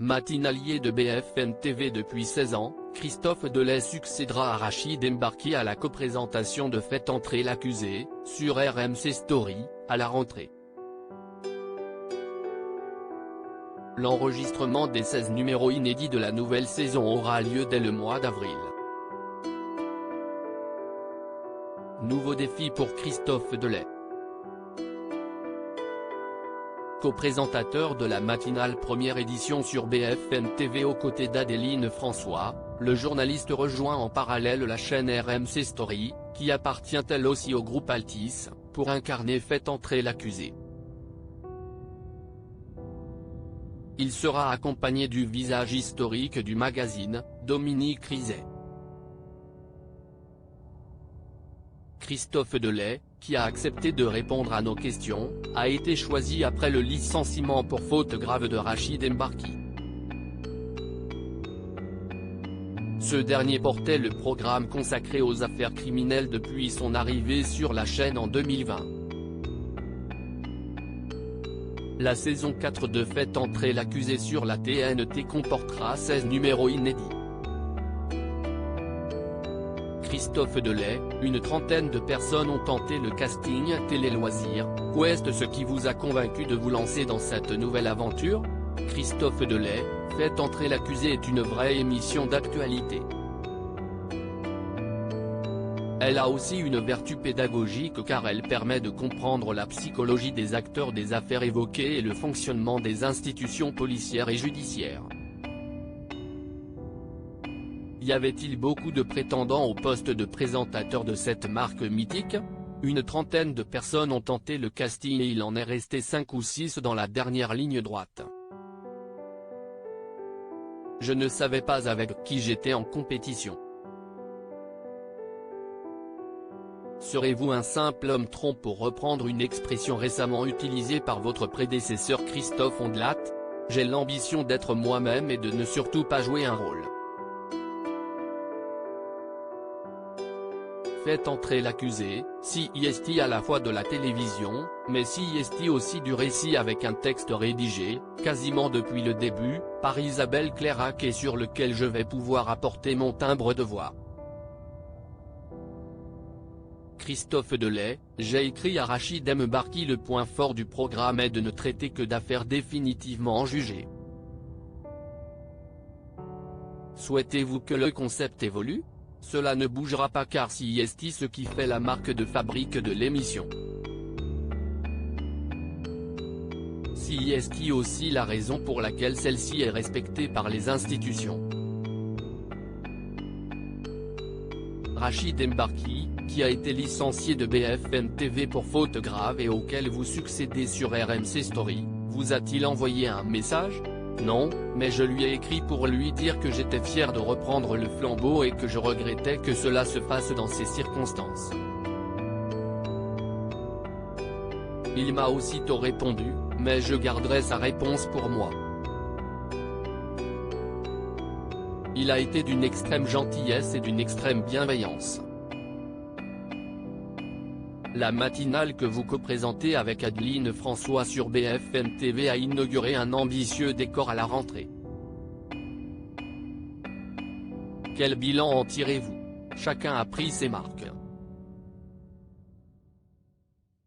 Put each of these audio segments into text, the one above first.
Matinalier de BFM TV depuis 16 ans, Christophe Delay succédera à Rachid Embarki à la coprésentation de Faites entrer l'accusé, sur RMC Story, à la rentrée. L'enregistrement des 16 numéros inédits de la nouvelle saison aura lieu dès le mois d'avril. Nouveau défi pour Christophe Delay. Co-présentateur de la matinale première édition sur BFM TV aux côtés d'Adéline François, le journaliste rejoint en parallèle la chaîne RMC Story, qui appartient elle aussi au groupe Altice, pour incarner Faites entrer l'accusé. Il sera accompagné du visage historique du magazine, Dominique Rizet. Christophe Delay, qui a accepté de répondre à nos questions, a été choisi après le licenciement pour faute grave de Rachid Embarki. Ce dernier portait le programme consacré aux affaires criminelles depuis son arrivée sur la chaîne en 2020. La saison 4 de Faites entrer l'accusé sur la TNT comportera 16 numéros inédits. Christophe Delay, une trentaine de personnes ont tenté le casting télé-loisirs. Qu'est-ce ce qui vous a convaincu de vous lancer dans cette nouvelle aventure? Christophe Delay, Faites entrer l'accusé est une vraie émission d'actualité. Elle a aussi une vertu pédagogique car elle permet de comprendre la psychologie des acteurs des affaires évoquées et le fonctionnement des institutions policières et judiciaires. Y avait-il beaucoup de prétendants au poste de présentateur de cette marque mythique? Une trentaine de personnes ont tenté le casting et il en est resté 5 ou 6 dans la dernière ligne droite. Je ne savais pas avec qui j'étais en compétition. Serez-vous un simple homme tronc pour reprendre une expression récemment utilisée par votre prédécesseur Christophe Ondelat? J'ai l'ambition d'être moi-même et de ne surtout pas jouer un rôle. Faites entrer l'accusé, CIST à la fois de la télévision, mais CIST aussi du récit avec un texte rédigé, quasiment depuis le début, par Isabelle Clairac et sur lequel je vais pouvoir apporter mon timbre de voix. Christophe Delay, j'ai écrit à Rachid Embarki le point fort du programme est de ne traiter que d'affaires définitivement jugées. Souhaitez-vous que le concept évolue? Cela ne bougera pas car CIST ce qui fait la marque de fabrique de l'émission. CIST aussi la raison pour laquelle celle-ci est respectée par les institutions. Rachid Embarki, qui a été licencié de BFM TV pour faute grave et auquel vous succédez sur RMC Story, vous a-t-il envoyé un message? Non, mais je lui ai écrit pour lui dire que j'étais fier de reprendre le flambeau et que je regrettais que cela se fasse dans ces circonstances. Il m'a aussitôt répondu, mais je garderai sa réponse pour moi. Il a été d'une extrême gentillesse et d'une extrême bienveillance. La matinale que vous co-présentez avec Adéline François sur BFM TV a inauguré un ambitieux décor à la rentrée. Quel bilan en tirez-vous? Chacun a pris ses marques.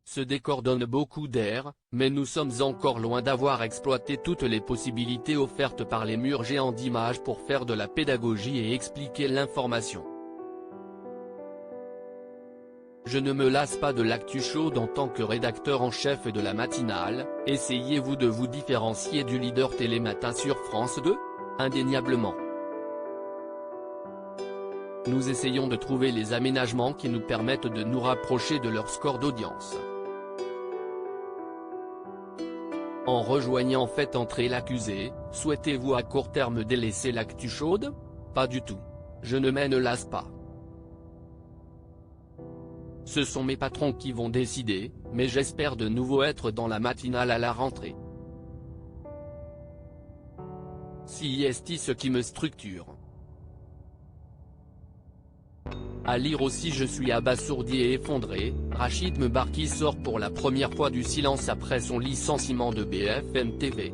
Ce décor donne beaucoup d'air, mais nous sommes encore loin d'avoir exploité toutes les possibilités offertes par les murs géants d'images pour faire de la pédagogie et expliquer l'information. Je ne me lasse pas de l'actu chaude en tant que rédacteur en chef de la matinale. Essayez-vous de vous différencier du leader Télématin sur France 2? Indéniablement. Nous essayons de trouver les aménagements qui nous permettent de nous rapprocher de leur score d'audience. En rejoignant Faites entrer l'accusé, souhaitez-vous à court terme délaisser l'actu chaude? Pas du tout. Je ne me lasse pas. Ce sont mes patrons qui vont décider, mais j'espère de nouveau être dans la matinale à la rentrée. CIST ce qui me structure. À lire aussi je suis abasourdi et effondré, Rachid Embarki sort pour la première fois du silence après son licenciement de BFM TV.